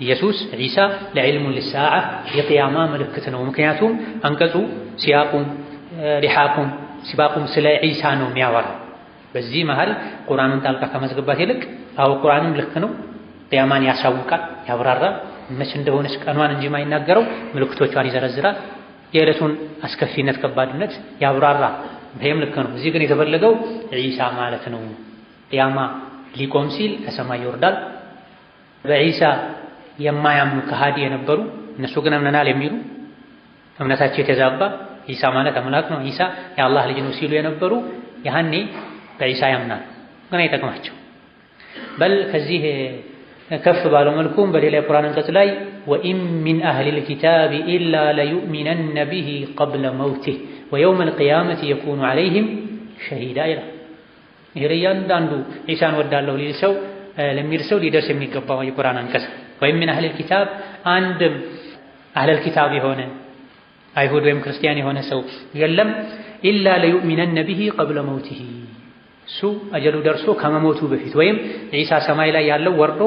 ኢየሱስ ዒሳ ለዕልሙን ሊሳዓ የቅያማ ምልክት ነው። ምክንያቱም አንቀጹ ሲያቁም ሊሓቁም ሲባቁም ስለ ዒሳ ነው የሚያወራው። በዚህ መሃል ቁርአንን ጣልቃ ከማስገባት ይልቅ አዎ ቁርአንም ልክ ነው፣ ቅያማን ያሳውቃል፣ ያብራራል። መች እንደሆነች ቀኗን እንጂ የማይናገረው ምልክቶቿን ይዘረዝራል። የዕለቱን አስከፊነት ከባድነት ያብራራል። ይሄም ልክ ነው። እዚህ ግን የተፈለገው ዒሳ ማለት ነው። ቅያማ ሊቆም ሲል ከሰማይ ይወርዳል። በዒሳ የማያምኑ ከሃዲ የነበሩ እነሱ ግን አምነናል የሚሉ እምነታቸው የተዛባ ዒሳ ማለት አምላክ ነው፣ ዒሳ የአላህ ልጅ ነው ሲሉ የነበሩ ያኔ በዒሳ ያምናል፣ ግን አይጠቅማቸው። በል ከዚህ ከፍ ባለው መልኩም በሌላ የቁርአን አንቀጽ ላይ ወኢን ሚን አህሊል ኪታቢ ኢላ ለዩእሚነነ ቢሂ ቀብለ መውቲህ ወየውመል ቂያመቲ የኩኑ ዐለይሂም ሸሂዳ ይላል። ይሄ ለእያንዳንዱ ዒሳን ወዳለሁ ለሚል ሰው ሊደርስ የሚገባው የቁርአን አንቀጽ ወይም ሚን አህሊል ኪታብ አንድም አህለል ኪታብ የሆነ አይሁድ ወይም ክርስቲያን የሆነ ሰው የለም ኢላ ለዩእሚነነ ቢሂ ቀብለ መውቲህ እሱ አጀሉ ደርሶ ከመሞቱ በፊት ወይም ዒሳ ሰማይ ላይ ያለው ወርዶ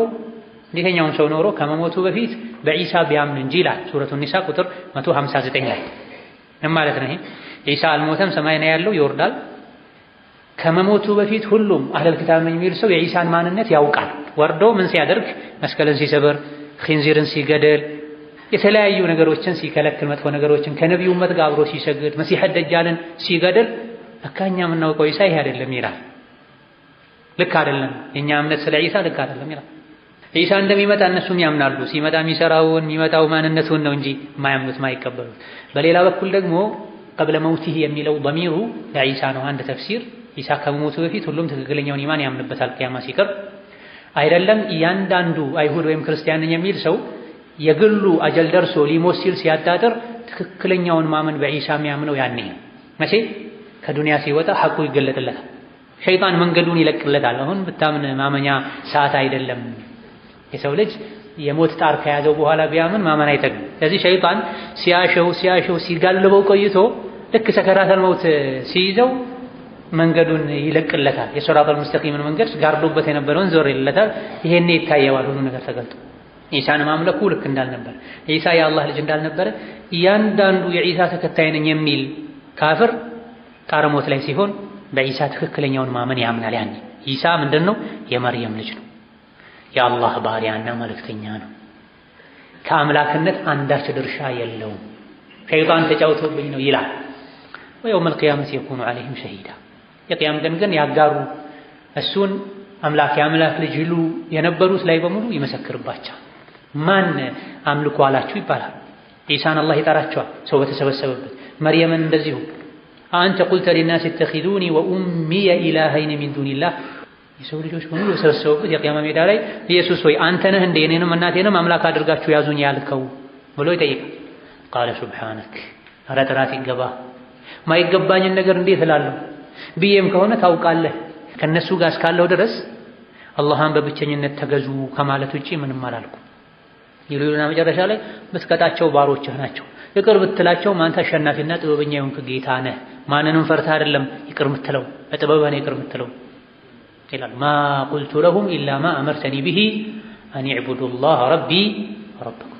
እንዴተኛውም ሰው ኖሮ ከመሞቱ በፊት በዒሳ ቢያምን እንጂ ይላል ሱረቱ ኒሳ ቁጥር 159 ላይ ማለት ነው። ይሄ ዒሳ አልሞተም፣ ሰማይ ነው ያለው፣ ይወርዳል። ከመሞቱ በፊት ሁሉም አህለል ኪታብ ነኝ የሚል ሰው የዒሳን ማንነት ያውቃል። ወርዶ ምን ሲያደርግ መስቀልን ሲሰበር፣ ኺንዚርን ሲገደል፣ የተለያዩ ነገሮችን ሲከለክል፣ መጥፎ ነገሮችን ከነቢዩ ኡመት ጋር አብሮ ሲሰግድ፣ መሲሕ ደጃልን ሲገደል እኛ የምናውቀው ዒሳ ይሄ አይደለም ይላል። ልክ አይደለም፣ የኛ እምነት ስለ ዒሳ ልክ አይደለም ይላል። ዒሳ እንደሚመጣ እነሱም ያምናሉ። ሲመጣ የሚመጣው ማንነቱን ነው እንጂ የማያምኑት ማይቀበሉት። በሌላ በኩል ደግሞ ቀብለ መውቲህ የሚለው ضميሩ ለዒሳ ነው። አንድ ተፍሲር ዒሳ ከመሞቱ በፊት ሁሉም ትክክለኛውን ኢማን ያምንበታል ቂያማ ሲቀርብ። አይደለም እያንዳንዱ አይሁድ ወይም ክርስቲያን ነኝ የሚል ሰው የግሉ አጀል ደርሶ ሊሞት ሲል ሲያዳጥር ትክክለኛውን ማመን በዒሳ የሚያምነው ያኔ ነው። መቼ ከዱንያ ሲወጣ ሐቁ ይገለጥለታል። ሸይጣን መንገዱን ይለቅለታል። አሁን ብታምን ማመኛ ሰዓት አይደለም። የሰው ልጅ የሞት ጣር ከያዘው በኋላ ቢያምን ማመን አይጠቅም። ስለዚህ ሸይጣን ሲያሸው ሲጋልበው ቆይቶ ልክ ሰከራተል መውት ሲይዘው መንገዱን ይለቅለታል። የሶራጠል ሙስተቂምን መንገድ ጋርዶበት የነበረውን ዞር ይለታል። ይሄኔ ይታየዋል ሁሉ ነገር ተገልጦ። ዒሳን ማምለኩ ልክ እንዳልነበረ፣ ዒሳ የአላህ ልጅ እንዳልነበረ እያንዳንዱ የዒሳ ተከታይ ነኝ የሚል ካፍር ጣረ ሞት ላይ ሲሆን በዒሳ ትክክለኛውን ማመን ያምናል። ያኔ ዒሳ ምንድነው? የመርየም ልጅ ነው፣ የአላህ ባሪያና መልእክተኛ ነው። ከአምላክነት አንዳች ድርሻ የለውም። ሸይጣን ተጫውቶብኝ ነው ይላል። ወየውመል ቂያመቲ የኩኑ ዐለይሂም ሸሂዳ፣ የቂያም ቀን ግን ያጋሩ እሱን አምላክ የአምላክ ልጅ ይሉ የነበሩት ላይ በሙሉ ይመሰክርባቸዋል። ማን አምልኮ አላችሁ ይባላል። ዒሳን አላህ ይጠራቸዋል ሰው በተሰበሰበበት፣ መርየምን እንደዚሁ አንተ ቁልተ ሊናስ ኢተኺዙኒ ወኡሚየ ኢላሀይን ሚን ዱኒላህ፣ የሰው ልጆች በሙሉ የተሰበሰቡበት የቂያማ ሜዳ ላይ ኢየሱስ ሆይ አንተ ነህ እንደ እኔንም እናቴንም አምላክ አድርጋችሁ ያዙኝ ያልከው ብሎ ይጠይቃል። ቃለ ሱብሓነክ፣ ኧረ ጥራት ይገባ፣ ማይገባኝን ነገር እንዴት እላለሁ ብዬም ከሆነ ታውቃለህ፣ ከነሱ ጋር እስካለሁ ድረስ አላህን በብቸኝነት ተገዙ ከማለት ውጪ ምንም አላልኩም ይሉና መጨረሻ ላይ ብትቀጣቸው ባሮችህ ናቸው፣ ይቅር ብትላቸው አንተ አሸናፊና ጥበበኛ የሆንክ ጌታ ነህ፣ ማንንም ፈርተህ አይደለም ይቅር የምትለው በጥበብህ ነው ይቅር የምትለው ይላል። ማ ቁልቱ ለሁም ኢላ ማ አመርተኒ ቢሂ አን ይዕቡዱላህ ረቢ ወረበኩም፣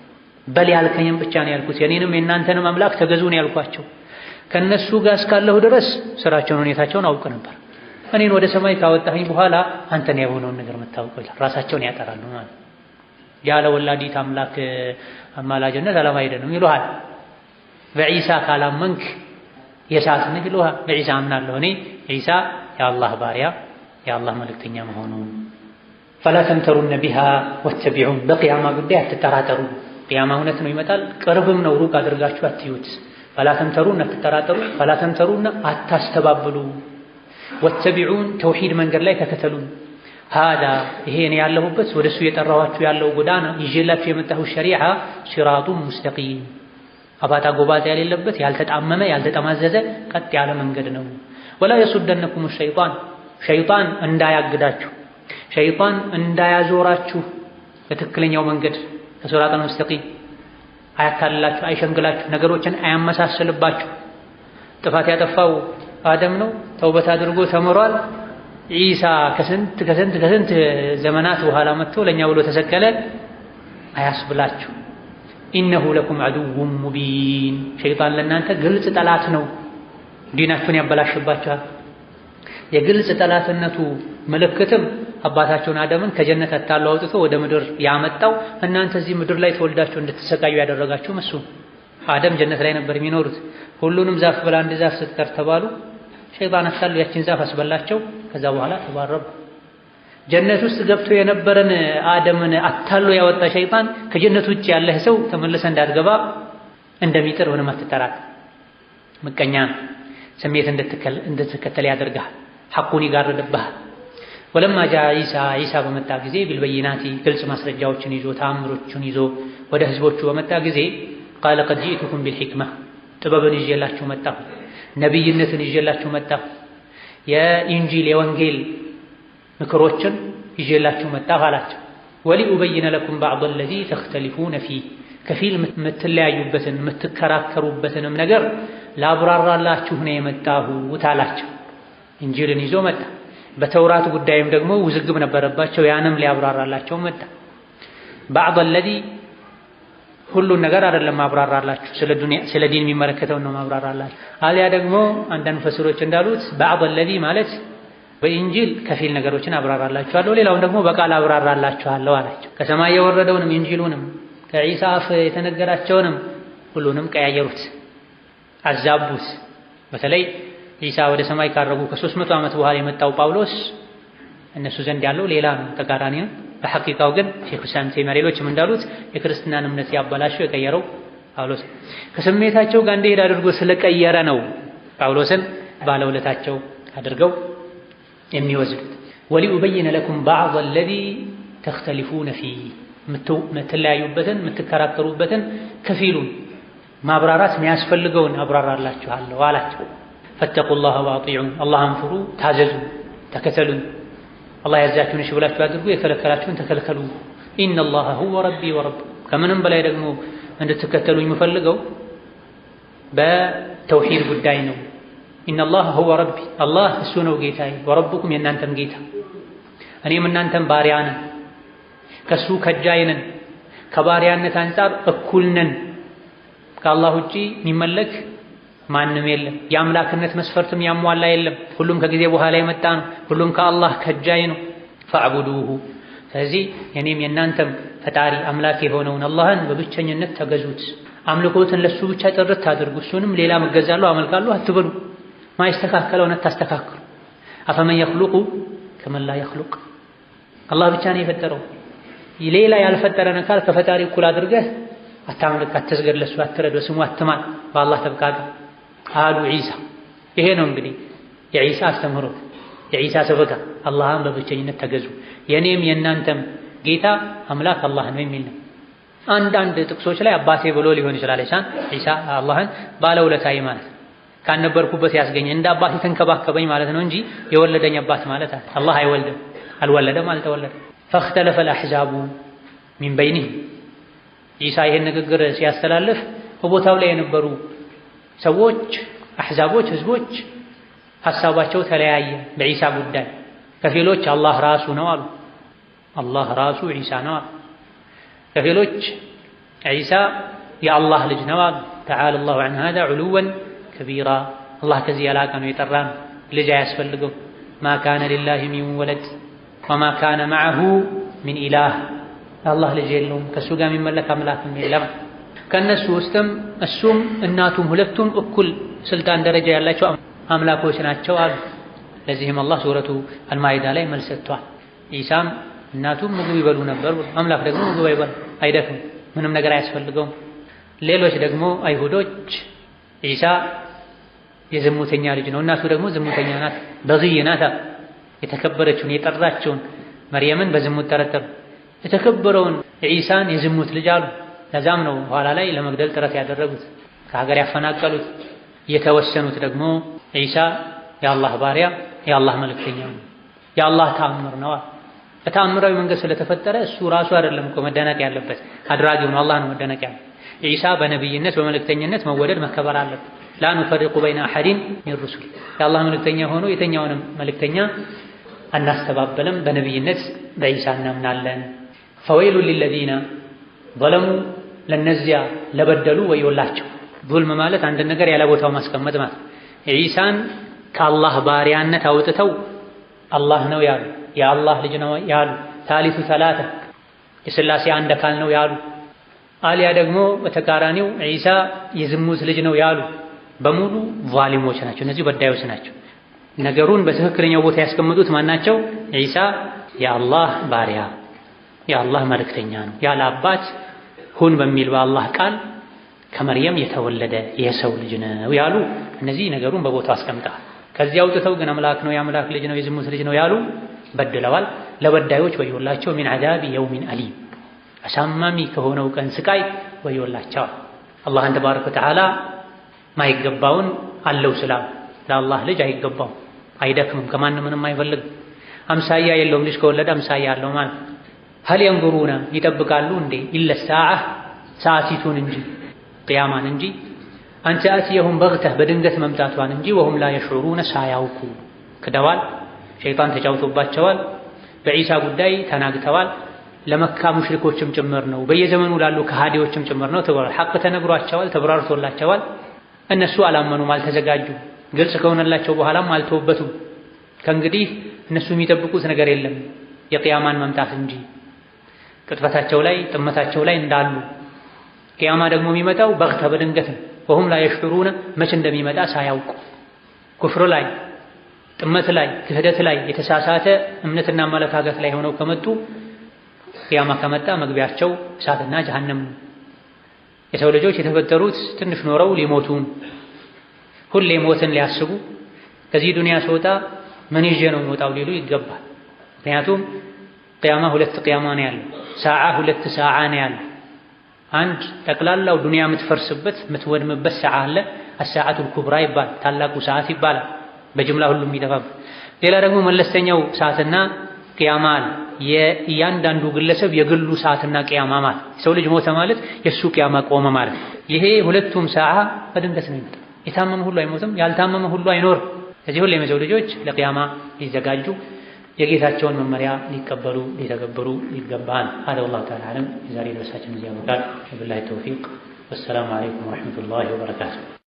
በል ያልከኝም ብቻ ነው ያልኩት፣ የኔንም የእናንተንም አምላክ ተገዙ ነው ያልኳቸው። ከነሱ ጋር እስካለሁ ድረስ ስራቸውን ሁኔታቸውን አውቅ ነበር። እኔን ወደ ሰማይ ካወጣኸኝ በኋላ አንተን የሆነውን ነገር የምታውቀው ይላል። ራሳቸውን ያጠራሉ ማለት ያለ ወላዲት አምላክ አማላጅነት አላማ አይደለም ይሉሃል። በዒሳ ካላመንክ የሳት ነህ ይሉሃል። በዒሳ አምናለሁ እኔ ዒሳ የአላህ ባሪያ የአላህ መልእክተኛ መሆኑን። ፈላ ተምተሩነ ቢሃ ወተቢዑን፣ በቅያማ ጉዳይ አትጠራጠሩ። ቅያማ እውነት ነው ይመጣል፣ ቅርብም ነው፣ ሩቅ አድርጋችሁ አትዩት። ፈላ ተምተሩን አትጠራጠሩ፣ ፈላ ተምተሩን አታስተባብሉ፣ ወተቢዑን ተውሂድ መንገድ ላይ ተከተሉን። ሃዳ ይሄ እኔ ያለሁበት ወደሱ የጠራኋችሁ ያለው ጎዳና ይዤላችሁ የመጣሁት ሸሪዓ ሲራጡን ሙስተቂም፣ አባጣ ጎባጣ የሌለበት ያልተጣመመ ያልተጠማዘዘ ቀጥ ያለ መንገድ ነው። ወላ የሱደነኩም ሸይጣን፣ ሸይጣን እንዳያግዳችሁ፣ ሸይጣን እንዳያዞራችሁ በትክክለኛው መንገድ ከሲራጡን ሙስተቂም አያታልላችሁ፣ አይሸንግላችሁ፣ ነገሮችን አያመሳስልባችሁ። ጥፋት ያጠፋው አደም ነው፣ ተውበት አድርጎ ተምሯል። ዒሳ ከስንት ዘመናት በኋላ መጥቶ ለኛ ብሎ ተሰቀለ። አያስብላችሁ። ኢነሁ ለኩም ዐዱውውን ሙቢን ሸይጣን ለእናንተ ግልጽ ጠላት ነው። ዲናችሁን ያበላሽባችኋል። የግልጽ ጠላትነቱ ምልክትም አባታቸውን አደምን ከጀነት አታለው አውጥቶ ወደ ምድር ያመጣው እናንተ እዚህ ምድር ላይ ተወልዳችሁ እንድትሰቃዩ ያደረጋችሁ እሱ። አደም ጀነት ላይ ነበር የሚኖሩት። ሁሉንም ዛፍ ብላ አንድ ዛፍ ስትቀር ተባሉ። ሸይጣን አታለው ያችን ዛፍ አስበላቸው። ከዛ በኋላ ተባረሩ። ጀነት ውስጥ ገብቶ የነበረን አደምን አታለው ያወጣ ሸይጣን ከጀነት ውጭ ያለህ ሰው ተመልሰ እንዳትገባ እንደሚጥር ምንም አትጠራጠር። ምቀኛ ስሜት እንድትከተል ያደርጋል። ሐቁን ይጋርድብሃል። ወለማ ጃ ዒሳ በመጣ ጊዜ ቢልበይናቲ ግልጽ ማስረጃዎችን ይዞ ተአምሮችን ይዞ ወደ ህዝቦቹ በመጣ ጊዜ ቃለ ቀድ ጂእቱኩም ቢልሒክማ ጥበብን ይዤላችሁ መጣሁ፣ ነቢይነትን ይዤላችሁ መጣሁ፣ የኢንጂል የወንጌል ምክሮችን ይዤላችሁ መጣሁ አላቸው። ወሊኡበይነ ለኩም በዕደ አለዚ ተኽተሊፉነ ፊህ ከፊል የምትለያዩበትን የምትከራከሩበትንም ነገር ላብራራላችሁ ነው የመጣሁት አላቸው። ኢንጂልን ይዞ መጣ። በተውራት ጉዳይም ደግሞ ውዝግብ ነበረባቸው። ያንም ሊያብራራላቸው መጣ። በዕደ አለዚ ሁሉን ነገር አይደለም ማብራራላችሁ፣ ስለ ዲን የሚመለከተውን ነው ማብራራላችሁ። አሊያ ደግሞ አንዳንድ ሙፈሲሮች እንዳሉት በዕደ አለዚ ማለት በኢንጂል ከፊል ነገሮችን አብራራላችኋለሁ፣ ሌላውን ደግሞ በቃል አብራራላችኋለሁ አላቸው። ከሰማይ የወረደውንም ኢንጂሉንም ከዒሳ አፍ የተነገራቸውንም ሁሉንም ቀያየሩት፣ አዛቡት። በተለይ ዒሳ ወደ ሰማይ ካረጉ ከ300 ዓመት በኋላ የመጣው ጳውሎስ እነሱ ዘንድ ያለው ሌላ ነው፣ ተቃራኒ ነው። በሐቂቃው ግን ሼክ ሁሰይን ተይሚያ ሌሎችም እንዳሉት የክርስትናን እምነት ያበላሸው የቀየረው ጳውሎስ ከስሜታቸው ጋር እንዲሄድ አድርጎ ስለቀየረ ነው ጳውሎስን ባለውለታቸው አድርገው የሚወስዱት። ወሊኡበይነ ለኩም በዕደ አለዚ ተኽተሊፉነ ፊህ የምትለያዩበትን የምትከራከሩበትን ከፊሉን ማብራራት የሚያስፈልገውን አብራራላችኋለሁ አላቸው። ፈተቁላህ ወአጢዑን አላህን ፍሩ፣ ታዘዙ፣ ተከተሉን። አላህ ያዛችሁን እሺ ብላችሁ አድርጉ፣ የከለከላችሁን ተከልከሉ። ኢነላህ ሁወ ረቢ ወረብኩም ከምንም በላይ ደግሞ እንድትከተሉኝ የምፈልገው በተውሂድ ጉዳይ ነው። ኢነላህ ሁወ ረቢ አላህ እሱ ነው ጌታዬ፣ ወረብኩም የእናንተም ጌታ፣ እኔም እናንተም ባሪያ ነን፣ ከሱ ከጃይ ነን፣ ከባሪያነት አንጻር እኩል ነን። ከአላህ ውጪ የሚመለክ ማንም የለም። የአምላክነት መስፈርትም ያሟላ የለም። ሁሉም ከጊዜ በኋላ የመጣ ነው። ሁሉም ከአላህ ከጃይ ነው። ፈዕቡዱሁ ስለዚህ የኔም የእናንተም ፈጣሪ አምላክ የሆነውን አላህን በብቸኝነት ተገዙት። አምልኮትን ለሱ ብቻ ጥርት አድርጉ። እሱንም ሌላ መገዛለሁ አመልካለሁ አትበሉ። ማይስተካከለውን አታስተካክሉ። አፈመን የኽሉቁ ከመን ላ የኽሉቅ አላህ ብቻ ነው የፈጠረው። ሌላ ያልፈጠረን አካል ከፈጣሪ እኩል አድርገህ አታምልክ፣ አትስገድ፣ ለሱ አትረድ፣ በስሙ አትማል፣ በአላህ ተብቃቃ አሉ ዒሳ። ይሄ ነው እንግዲህ የዒሳ አስተምህሮት፣ የዒሳ ሰበካ። አላህን በብቸኝነት ተገዙ፣ የኔም የእናንተም ጌታ አምላክ አላህ ነው የሚል ነው። አንዳንድ ጥቅሶች ላይ አባቴ ብሎ ሊሆን ይችላል ዒሳ አላህን ባለውለታዬ ማለት ካነበርኩበት ያስገኘ እንደ አባቴ ተንከባከበኝ ማለት ነው እንጂ የወለደኝ አባት ማለት አላህ አይወልድም፣ አልወለደም፣ አልተወለደም። ፈኽተለፈ አልአሕዛቡ ሚን በይኒሂም ዒሳ ይሄን ንግግር ሲያስተላልፍ በቦታው ላይ የነበሩ ሰዎች አሕዛቦች፣ ህዝቦች ሐሳባቸው ተለያየ በዒሳ ጉዳይ። ከፊሎች አላህ ራሱ ነው አሉ፣ አላህ ራሱ ዒሳ ነው አሉ። ከፊሎች ዒሳ የአላህ ልጅ ነው አሉ። ተዓላ አላሁ ዐን ሃዛ ዑሉወን ከቢራ አላህ ከዚህ ያላቀ ነው፣ የጠራ ነው፣ ልጅ አያስፈልገው። ማ ካነ ሊላሂ ሚን ወለድ ወማ ካነ መዐሁ ሚን ኢላህ አላህ ልጅ የለውም፣ ከእሱ ጋር የሚመለክ አምላክም የለም። ከእነሱ ውስጥም እሱም እናቱም ሁለቱም እኩል ስልጣን ደረጃ ያላቸው አምላኮች ናቸው አሉ። ለዚህም አላህ ሱረቱ አልማኢዳ ላይ መልስ ሰጥቷል። ዒሳም እናቱም ምግብ ይበሉ ነበር፣ አምላክ ደግሞ ምግብ አይደክም፣ ምንም ነገር አያስፈልገውም። ሌሎች ደግሞ አይሁዶች ዒሳ የዝሙተኛ ልጅ ነው፣ እናቱ ደግሞ ዝሙተኛ ናት፣ በግይ ናት፣ የተከበረችውን የጠራችውን መርየምን በዝሙት ጠረጠሩ። የተከበረውን ዒሳን የዝሙት ልጅ አሉ። ለዛም ነው ኋላ ላይ ለመግደል ጥረት ያደረጉት፣ ከሀገር ያፈናቀሉት። የተወሰኑት ደግሞ ዒሳ የአላህ ባሪያ የአላህ መልእክተኛ ነው፣ የአላህ ተአምር ነው። በተአምራዊ መንገድ ስለተፈጠረ እሱ ራሱ አይደለም እኮ መደነቅ ያለበት፣ አድራጊው ነው፣ አላህ ነው መደነቅ ያለበት። ዒሳ በነብይነት በመልእክተኝነት መወደድ መከበር አለበት። ላ ኑፈሪቁ በይነ አሐዲን ሚን ሩሱል የአላህ መልእክተኛ ሆኖ የተኛውንም መልእክተኛ አናስተባበለም፣ በነብይነት በዒሳ እናምናለን። ፈወይሉን ሊለዚነ ዘለሙ ለነዚያ ለበደሉ ወዮላቸው። ዙልም ማለት አንድ ነገር ያለ ቦታው ማስቀመጥ ማለት። ዒሳን ከአላህ ባሪያነት አውጥተው አላህ ነው ያሉ፣ የአላህ ልጅ ነው ያሉ፣ ታሊቱ ሰላተ የሥላሴ አንድ አካል ነው ያሉ፣ አልያ ደግሞ በተቃራኒው ዒሳ የዝሙት ልጅ ነው ያሉ በሙሉ ዛሊሞች ናቸው። እነዚህ በዳዮች ናቸው። ነገሩን በትክክለኛው ቦታ ያስቀምጡት ማናቸው? ዒሳ የአላህ ባሪያ የአላህ መልእክተኛ ነው፣ ያለ አባት ሁን በሚል በአላህ ቃል ከመርየም የተወለደ የሰው ልጅ ነው ያሉ እነዚህ ነገሩን በቦታው አስቀምጠዋል። ከዚያ አውጥተው ግን አምላክ ነው የአምላክ ልጅ ነው የዝሙት ልጅ ነው ያሉ በድለዋል። ለበዳዮች ወዮላቸው። ሚን ዐዛቢ የውሚን አሊም አሳማሚ ከሆነው ቀን ስቃይ ወዮላቸዋል። አላህን ተባረከ ወተዓላ ማይገባውን አለው ስላም ለአላህ ልጅ አይገባውም፣ አይደክምም፣ ከማንም ምንም አይፈልግም። አምሳያ የለውም። ልጅ ከወለደ አምሳያ አለው ማለት። ሀል የንዙሩነ ይጠብቃሉ እንዴ ኢለ ሰዓህ ሰዓቲቱን እንጂ ቅያማን እንጂ አን ተአትየሁም በግተህ በድንገት መምጣቷን እንጂ ወሁም ላ የሽዑሩነ ሳያውቁ ክደዋል። ሸይጣን ተጫውቶባቸዋል። በዒሳ ጉዳይ ተናግተዋል። ለመካ ሙሽሪኮችም ጭምር ነው፣ በየዘመኑ ላሉ ከሃዲዎችም ጭምር ነው ተብሏል። ሐቅ ተነግሯቸዋል፣ ተብራርቶላቸዋል። እነሱ አላመኑም፣ አልተዘጋጁም። ግልጽ ከሆነላቸው በኋላም አልተወበቱም። ከእንግዲህ እነሱ የሚጠብቁት ነገር የለም የቅያማን መምጣት እንጂ ቅጥፈታቸው ላይ ጥመታቸው ላይ እንዳሉ። ቅያማ ደግሞ የሚመጣው በግተ በድንገት ነው። ወሁም ላ የሽዑሩነ መቼ እንደሚመጣ ሳያውቁ ኩፍር ላይ ጥመት ላይ ክህደት ላይ የተሳሳተ እምነትና አመለካከት ላይ ሆነው ከመጡ ቅያማ ከመጣ መግቢያቸው እሳትና ጀሃነም ነው። የሰው ልጆች የተፈጠሩት ትንሽ ኖረው ሊሞቱ ሁሌ ሞትን ሊያስቡ ከዚህ ዱንያ ስወጣ ምን ይዤ ነው የምወጣው ሊሉ ይገባል። ምክንያቱም ቅያማ ሁለት ቅያማ ነው ያለው፣ ሰዓ ሁለት ሰዓ ነው ያለው። አንድ ጠቅላላው ዱንያ የምትፈርስበት የምትወድምበት ሰዓ አለ፣ አሰዓቱል ኩብራ ይባላል፣ ታላቁ ሰዓት ይባላል፣ በጅምላ ሁሉም የሚጠፋበት። ሌላ ደግሞ መለስተኛው ሰዓትና ቅያማ አለ፣ የእያንዳንዱ ግለሰብ የግሉ ሰዓትና ቅያማ ማለት። ሰው ልጅ ሞተ ማለት የእሱ ቅያማ ቆመ ማለት። ይሄ ሁለቱም ሰዓ በድንገት ነው የሚመጣው። የታመመ ሁሉ አይሞትም፣ ያልታመመ ሁሉ አይኖርም። ከዚህ ሁሉ የሰው ልጆች ለቅያማ ሊዘጋጁ የጌታቸውን መመሪያ ሊቀበሉ ሊተገብሩ ይገባል። هذا والله تعالى أعلم። የዛሬ ደርሳችን እዚህ ያበቃል። ወቢላሂ ተውፊቅ ወሰላሙ አለይኩም ወረሕመቱላሂ ወበረካቱሁ።